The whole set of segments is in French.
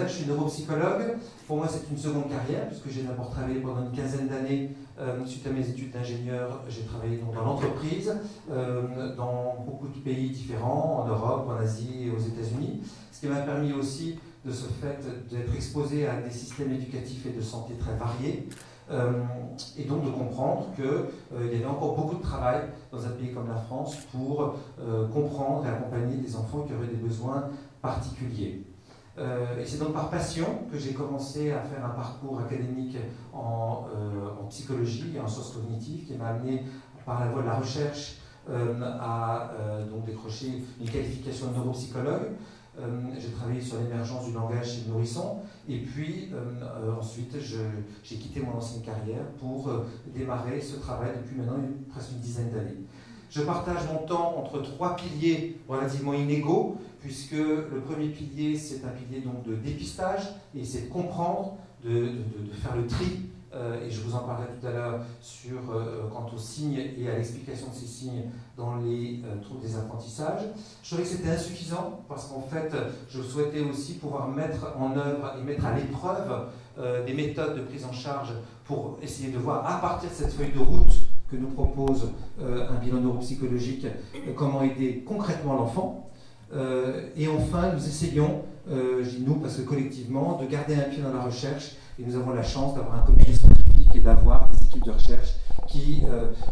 Mazel, je suis neuropsychologue. Pour moi, c'est une seconde carrière, puisque j'ai d'abord travaillé pendant une quinzaine d'années. Suite à mes études d'ingénieur, j'ai travaillé donc dans l'entreprise, dans beaucoup de pays différents, en Europe, en Asie et aux États-Unis. Ce qui m'a permis aussi, de ce fait, d'être exposé à des systèmes éducatifs et de santé très variés. Et donc de comprendre qu'il y avait encore beaucoup de travail dans un pays comme la France pour comprendre et accompagner des enfants qui auraient des besoins particuliers. Et c'est donc par passion que j'ai commencé à faire un parcours académique en psychologie et en sciences cognitives qui m'a amené par la voie de la recherche à donc décrocher une qualification de neuropsychologue. J'ai travaillé sur l'émergence du langage chez le nourrisson et puis ensuite j'ai quitté mon ancienne carrière pour démarrer ce travail depuis maintenant presque une dizaine d'années. Je partage mon temps entre trois piliers relativement inégaux, puisque le premier pilier, c'est un pilier donc de dépistage, et c'est de comprendre, de faire le tri, et je vous en parlerai tout à l'heure quant aux signes et à l'explication de ces signes dans les troubles des apprentissages. Je trouvais que c'était insuffisant, parce qu'en fait, je souhaitais aussi pouvoir mettre en œuvre et mettre à l'épreuve des méthodes de prise en charge pour essayer de voir, à partir de cette feuille de route, que nous propose un bilan neuropsychologique, comment aider concrètement l'enfant. Et enfin, nous essayons, je dis nous parce que collectivement, de garder un pied dans la recherche, et nous avons la chance d'avoir un comité scientifique et d'avoir des équipes de recherche qui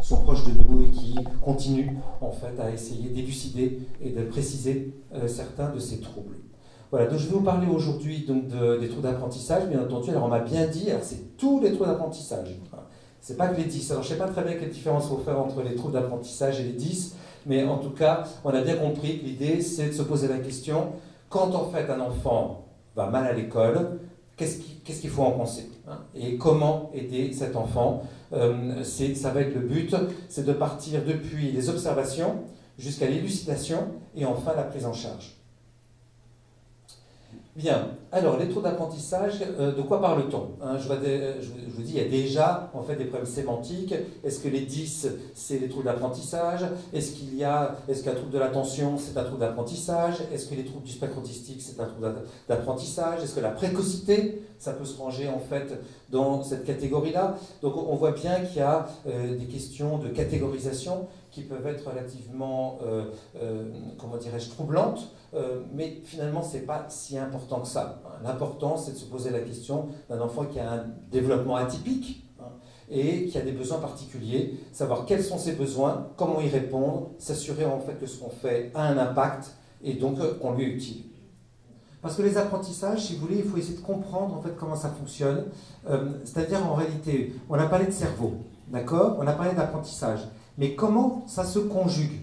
sont proches de nous et qui continuent en fait à essayer d'élucider et de préciser certains de ces troubles. Voilà, donc je vais vous parler aujourd'hui donc des troubles d'apprentissage, bien entendu. Alors on m'a bien dit, alors c'est tous les troubles d'apprentissage. C'est pas que les 10. Alors je ne sais pas très bien quelle différence il faut faire entre les troubles d'apprentissage et les 10, mais en tout cas, on a bien compris que l'idée, c'est de se poser la question, quand en fait un enfant va mal à l'école, qu'est-ce qu'il faut en penser, hein, et comment aider cet enfant. Ça va être le but, c'est de partir depuis les observations jusqu'à l'élucidation et enfin la prise en charge. Bien, alors les troubles d'apprentissage, de quoi parle-t-on, hein, je vous dis, il y a déjà en fait des problèmes sémantiques. Est-ce que les 10, c'est les troubles d'apprentissage? Est-ce qu'un trouble de l'attention, c'est un trouble d'apprentissage? Est-ce que les troubles du spectre autistique, c'est un trouble d'apprentissage? Est-ce que la précocité, ça peut se ranger en fait dans cette catégorie-là? Donc on voit bien qu'il y a des questions de catégorisation qui peuvent être relativement, comment dirais-je, troublantes, mais finalement, ce n'est pas si important que ça. L'important, c'est de se poser la question d'un enfant qui a un développement atypique, hein, et qui a des besoins particuliers, savoir quels sont ses besoins, comment y répondre, s'assurer en fait que ce qu'on fait a un impact et donc qu'on lui est utile. Parce que les apprentissages, si vous voulez, il faut essayer de comprendre en fait comment ça fonctionne. C'est-à-dire en réalité, on a parlé de cerveau, d'accord? On a parlé d'apprentissage. Mais comment ça se conjugue,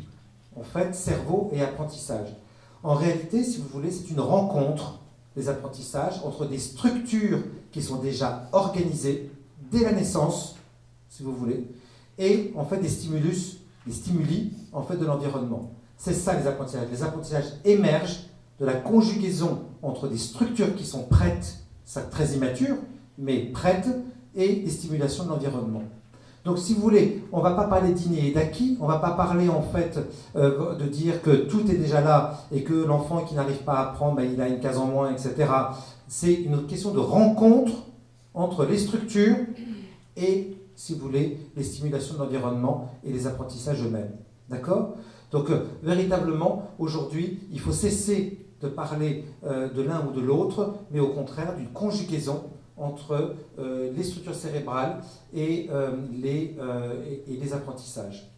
en fait, cerveau et apprentissage? En réalité, si vous voulez, c'est une rencontre des apprentissages entre des structures qui sont déjà organisées dès la naissance, si vous voulez, et en fait des stimuli en fait de l'environnement. C'est ça les apprentissages. Les apprentissages émergent de la conjugaison entre des structures qui sont prêtes, ça très immature, mais prêtes, et des stimulations de l'environnement. Donc si vous voulez, on ne va pas parler d'inné et d'acquis, on ne va pas parler en fait de dire que tout est déjà là et que l'enfant qui n'arrive pas à apprendre, il a une case en moins, etc. C'est une question de rencontre entre les structures et, si vous voulez, les stimulations de l'environnement et les apprentissages eux-mêmes. D'accord? Donc véritablement, aujourd'hui, il faut cesser de parler de l'un ou de l'autre, mais au contraire d'une conjugaison entre les structures cérébrales et les apprentissages.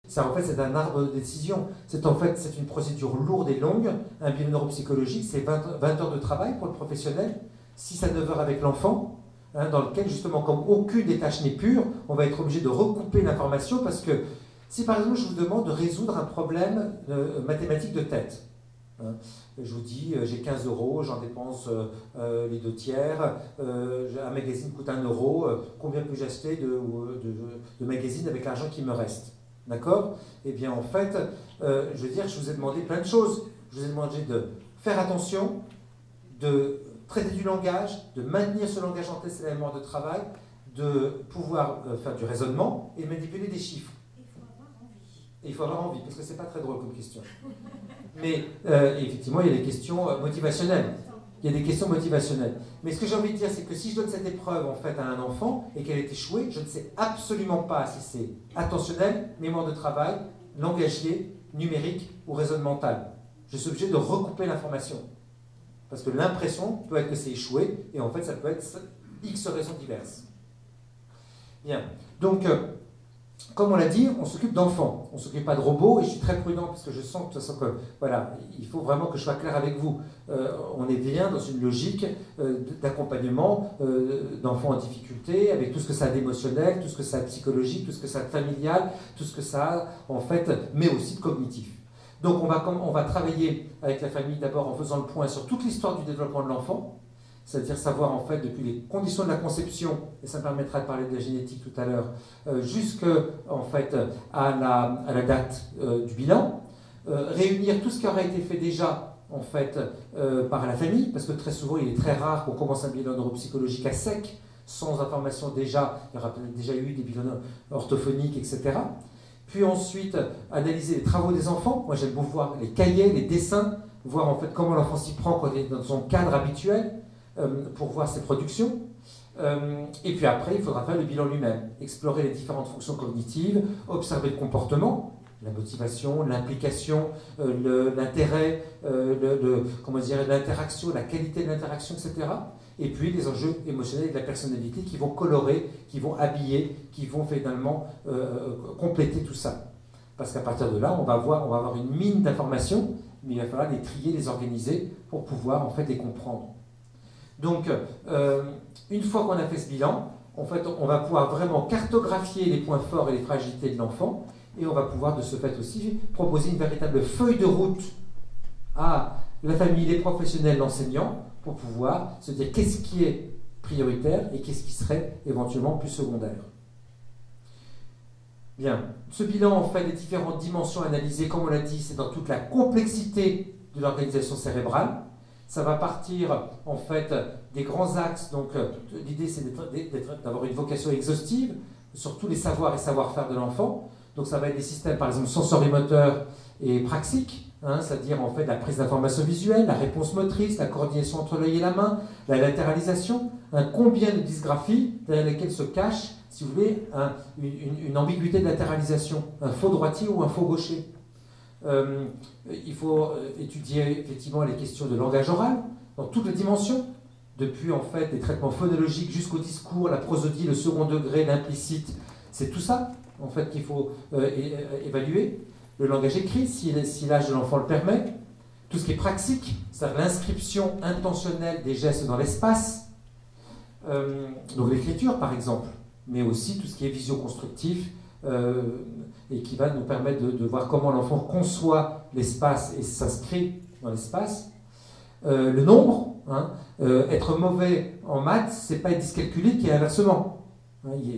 Ça, en fait, c'est un arbre de décision. C'est en fait une procédure lourde et longue. Un bilan neuropsychologique, c'est 20 heures de travail pour le professionnel, 6 à 9 heures avec l'enfant, hein, dans lequel, justement, comme aucune des tâches n'est pure, on va être obligé de recouper l'information parce que si, par exemple, je vous demande de résoudre un problème mathématique de tête, je vous dis, j'ai 15 €, j'en dépense les 2/3, un magazine coûte 1 €, combien puis-je acheter de magazines avec l'argent qui me reste? D'accord? Eh bien, en fait, je veux dire, je vous ai demandé plein de choses. Je vous ai demandé de faire attention, de traiter du langage, de maintenir ce langage en tête et la mémoire de travail, de pouvoir faire du raisonnement et manipuler des chiffres. Il faut avoir envie. Et il faut avoir envie, parce que c'est pas très drôle comme question. Mais effectivement, il y a des questions motivationnelles. Il y a des questions motivationnelles. Mais ce que j'ai envie de dire, c'est que si je donne cette épreuve en fait à un enfant et qu'elle est échouée, je ne sais absolument pas si c'est attentionnel, mémoire de travail, langagier, numérique ou raisonnement mental. Je suis obligé de recouper l'information. Parce que l'impression peut être que c'est échoué, et en fait, ça peut être X raisons diverses. Bien. Donc, comme on l'a dit, on s'occupe d'enfants. On ne s'occupe pas de robots, et je suis très prudent, parce que je sens de toute façon que, voilà, il faut vraiment que je sois clair avec vous. On est bien dans une logique d'accompagnement d'enfants en difficulté, avec tout ce que ça a d'émotionnel, tout ce que ça a de psychologique, tout ce que ça a de familial, tout ce que ça a, en fait, mais aussi de cognitif. Donc on va travailler avec la famille d'abord en faisant le point sur toute l'histoire du développement de l'enfant, c'est-à-dire savoir en fait depuis les conditions de la conception, et ça me permettra de parler de la génétique tout à l'heure, jusqu'à en fait, à la date du bilan, réunir tout ce qui aura été fait déjà en fait, par la famille, parce que très souvent il est très rare qu'on commence un bilan neuropsychologique à sec, sans information déjà, il y aura peut-être déjà eu des bilans orthophoniques, etc. Puis ensuite, analyser les travaux des enfants. Moi, j'aime beaucoup voir les cahiers, les dessins, voir en fait comment l'enfant s'y prend quand il est dans son cadre habituel, pour voir ses productions. Et puis après, il faudra faire le bilan lui-même, explorer les différentes fonctions cognitives, observer le comportement, la motivation, l'implication, l'intérêt, comment dire, l'interaction, la qualité de l'interaction, etc. Et puis les enjeux émotionnels et de la personnalité qui vont colorer, qui vont habiller, qui vont finalement compléter tout ça. Parce qu'à partir de là, on va avoir une mine d'informations, mais il va falloir les trier, les organiser pour pouvoir en fait les comprendre. Donc, une fois qu'on a fait ce bilan, en fait, on va pouvoir vraiment cartographier les points forts et les fragilités de l'enfant, et on va pouvoir de ce fait aussi proposer une véritable feuille de route à la famille, les professionnels, l'enseignant, pour pouvoir se dire qu'est-ce qui est prioritaire et qu'est-ce qui serait éventuellement plus secondaire. Bien, ce bilan, en fait, les différentes dimensions analysées, comme on l'a dit, c'est dans toute la complexité de l'organisation cérébrale. Ça va partir, en fait, des grands axes. Donc, l'idée, c'est d'avoir une vocation exhaustive sur tous les savoirs et savoir-faire de l'enfant. Donc, ça va être des systèmes, par exemple, sensorimoteurs et praxiques, c'est-à-dire, en fait, la prise d'informations visuelles, la réponse motrice, la coordination entre l'œil et la main, la latéralisation, combien de dysgraphies derrière lesquelles se cache, si vous voulez, une ambiguïté de latéralisation, un faux droitier ou un faux gaucher. Il faut étudier effectivement les questions de langage oral dans toutes les dimensions, depuis en fait les traitements phonologiques jusqu'au discours, la prosodie, le second degré, l'implicite. C'est tout ça en fait qu'il faut évaluer. Le langage écrit, si l'âge de l'enfant le permet. Tout ce qui est praxique, c'est-à-dire l'inscription intentionnelle des gestes dans l'espace. Donc l'écriture par exemple, mais aussi tout ce qui est visio-constructif. Et qui va nous permettre de voir comment l'enfant conçoit l'espace et s'inscrit dans l'espace. Le nombre, être mauvais en maths, c'est pas être dyscalculique et inversement.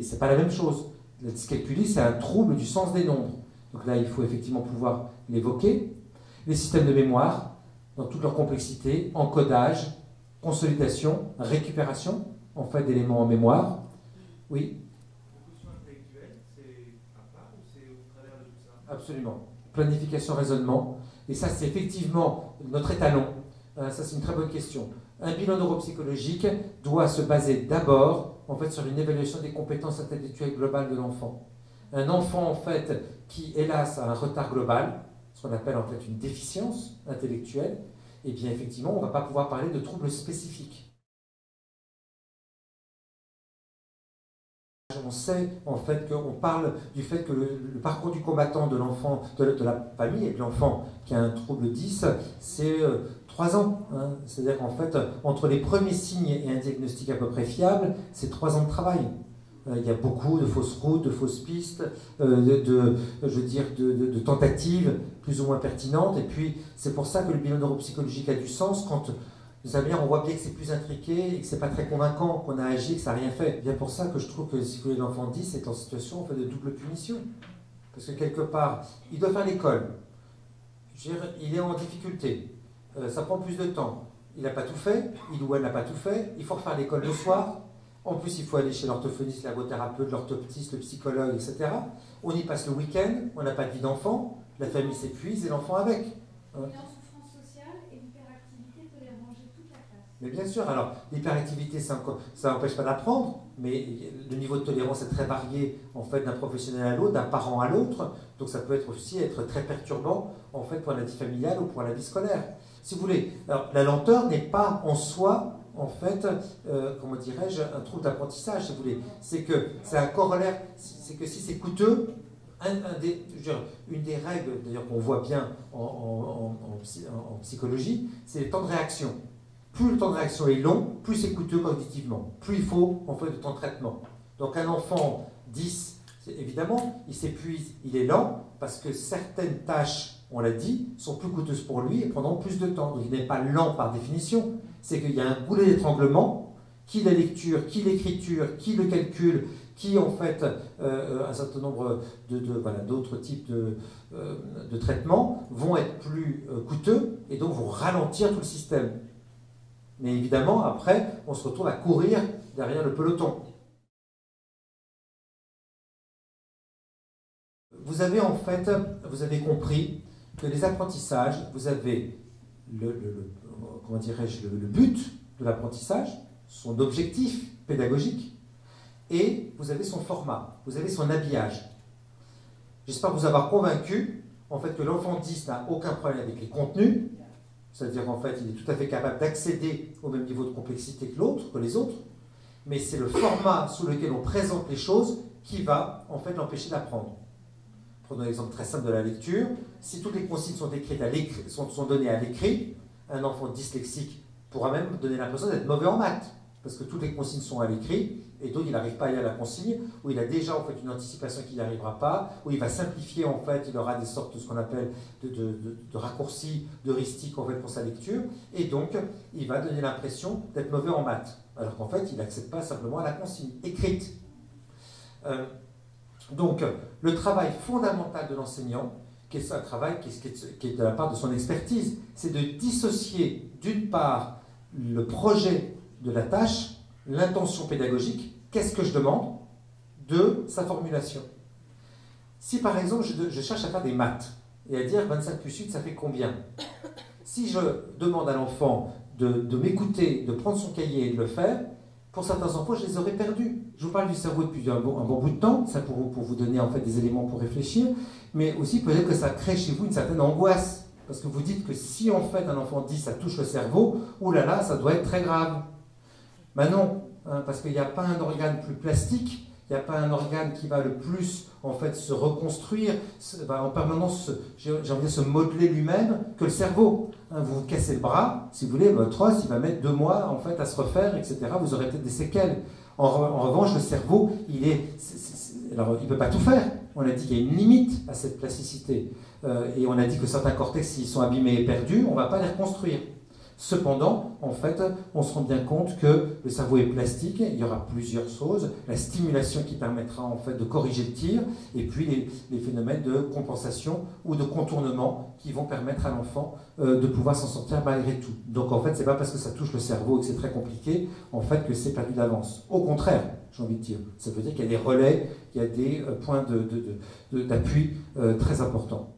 C'est pas la même chose. La dyscalculie, c'est un trouble du sens des nombres. Donc là, il faut effectivement pouvoir l'évoquer. Les systèmes de mémoire, dans toute leur complexité, encodage, consolidation, récupération, en fait, d'éléments en mémoire. Oui. Absolument. Planification, raisonnement. Et ça, c'est effectivement notre étalon. Ça, c'est une très bonne question. Un bilan neuropsychologique doit se baser d'abord, en fait, sur une évaluation des compétences intellectuelles globales de l'enfant. Un enfant, en fait, qui, hélas, a un retard global, ce qu'on appelle en fait une déficience intellectuelle, eh bien, effectivement, on ne va pas pouvoir parler de troubles spécifiques. On sait en fait qu'on parle du fait que le parcours du combattant de l'enfant, de la famille et de l'enfant qui a un trouble 10, c'est 3 ans. C'est-à-dire qu'en fait, entre les premiers signes et un diagnostic à peu près fiable, c'est 3 ans de travail. Il y a beaucoup de fausses routes, de fausses pistes, de tentatives plus ou moins pertinentes. Et puis, c'est pour ça que le bilan neuropsychologique a du sens quand on voit bien que c'est plus intriqué et que c'est pas très convaincant, qu'on a agi, que ça n'a rien fait. C'est bien pour ça que je trouve que si l'enfant 10 est en situation en fait, de double punition. Parce que quelque part, il doit faire l'école. Il est en difficulté. Ça prend plus de temps. Il n'a pas tout fait, il ou elle n'a pas tout fait. Il faut refaire l'école le soir. En plus, il faut aller chez l'orthophoniste, l'ergothérapeute, l'orthoptiste, le psychologue, etc. On y passe le week-end, on n'a pas de vie d'enfant, la famille s'épuise et l'enfant avec. Hein. Et en souffrance sociale et l'hyperactivité peut déranger toute la classe. Mais bien sûr, alors l'hyperactivité, ça n'empêche pas d'apprendre, mais le niveau de tolérance est très varié en fait d'un professionnel à l'autre, d'un parent à l'autre, donc ça peut aussi être très perturbant en fait pour la vie familiale ou pour la vie scolaire. Si vous voulez, alors, la lenteur n'est pas en soi, en fait, comment dirais-je, un trouble d'apprentissage, si vous voulez. C'est que c'est un corollaire, c'est que si c'est coûteux, une des règles d'ailleurs qu'on voit bien en psychologie, c'est les temps de réaction. Plus le temps de réaction est long, plus c'est coûteux cognitivement, plus il faut en fait de temps de traitement. Donc un enfant 10, évidemment, il s'épuise, il est lent, parce que certaines tâches, on l'a dit, sont plus coûteuses pour lui et prendront plus de temps. Donc il n'est pas lent par définition, c'est qu'il y a un goulet d'étranglement, qui la lecture, qui l'écriture, qui le calcul, qui en fait un certain nombre d'autres types de traitements vont être plus coûteux et donc vont ralentir tout le système. Mais évidemment, après, on se retrouve à courir derrière le peloton. Vous avez en fait, vous avez compris que les apprentissages, vous avez comment dirais-je, le but de l'apprentissage, son objectif pédagogique, et vous avez son format, vous avez son habillage. J'espère vous avoir convaincu en fait que l'enfant 10 n'a aucun problème avec les contenus, c'est-à-dire qu'en fait il est tout à fait capable d'accéder au même niveau de complexité que les autres, mais c'est le format sous lequel on présente les choses qui va en fait l'empêcher d'apprendre. Prenons l'exemple très simple de la lecture. Si toutes les consignes sont données à l'écrit, un enfant dyslexique pourra même donner l'impression d'être mauvais en maths, parce que toutes les consignes sont à l'écrit, et donc il n'arrive pas à lire la consigne, ou il a déjà en fait une anticipation qu'il n'y arrivera pas, ou il va simplifier en fait, il aura des sortes de ce qu'on appelle de raccourcis, d'heuristiques en fait pour sa lecture, et donc il va donner l'impression d'être mauvais en maths, alors qu'en fait il n'accède pas simplement à la consigne écrite. Donc, le travail fondamental de l'enseignant, qui est un travail qui est de la part de son expertise, c'est de dissocier d'une part le projet de la tâche, l'intention pédagogique, qu'est-ce que je demande, de sa formulation. Si par exemple je cherche à faire des maths et à dire 25 plus 8 ça fait combien? Si je demande à l'enfant de m'écouter, de prendre son cahier et de le faire, pour certains enfants, je les aurais perdus. Je vous parle du cerveau depuis un bon bout de temps, ça pour vous donner en fait des éléments pour réfléchir, mais aussi peut-être que ça crée chez vous une certaine angoisse, parce que vous dites que si en fait un enfant dit ça touche le cerveau, oulala, ça doit être très grave. Ben non, hein, parce qu'il n'y a pas un organe plus plastique, il n'y a pas un organe qui va le plus en fait se reconstruire, en permanence, j'ai envie de dire, se modeler lui-même que le cerveau. Hein, vous vous cassez le bras, si vous voulez, votre os, il va mettre 2 mois en fait à se refaire, etc. Vous aurez peut-être des séquelles. En revanche, le cerveau, alors, il ne peut pas tout faire. On a dit qu'il y a une limite à cette plasticité. Et on a dit que certains cortex, s'ils sont abîmés et perdus, on ne va pas les reconstruire. Cependant, en fait, on se rend bien compte que le cerveau est plastique, il y aura plusieurs choses, la stimulation qui permettra en fait de corriger le tir, et puis les phénomènes de compensation ou de contournement qui vont permettre à l'enfant de pouvoir s'en sortir malgré tout. Donc en fait, c'est pas parce que ça touche le cerveau et que c'est très compliqué, en fait, que c'est perdu d'avance. Au contraire, j'ai envie de dire, ça veut dire qu'il y a des relais, il y a des points d'appui très importants.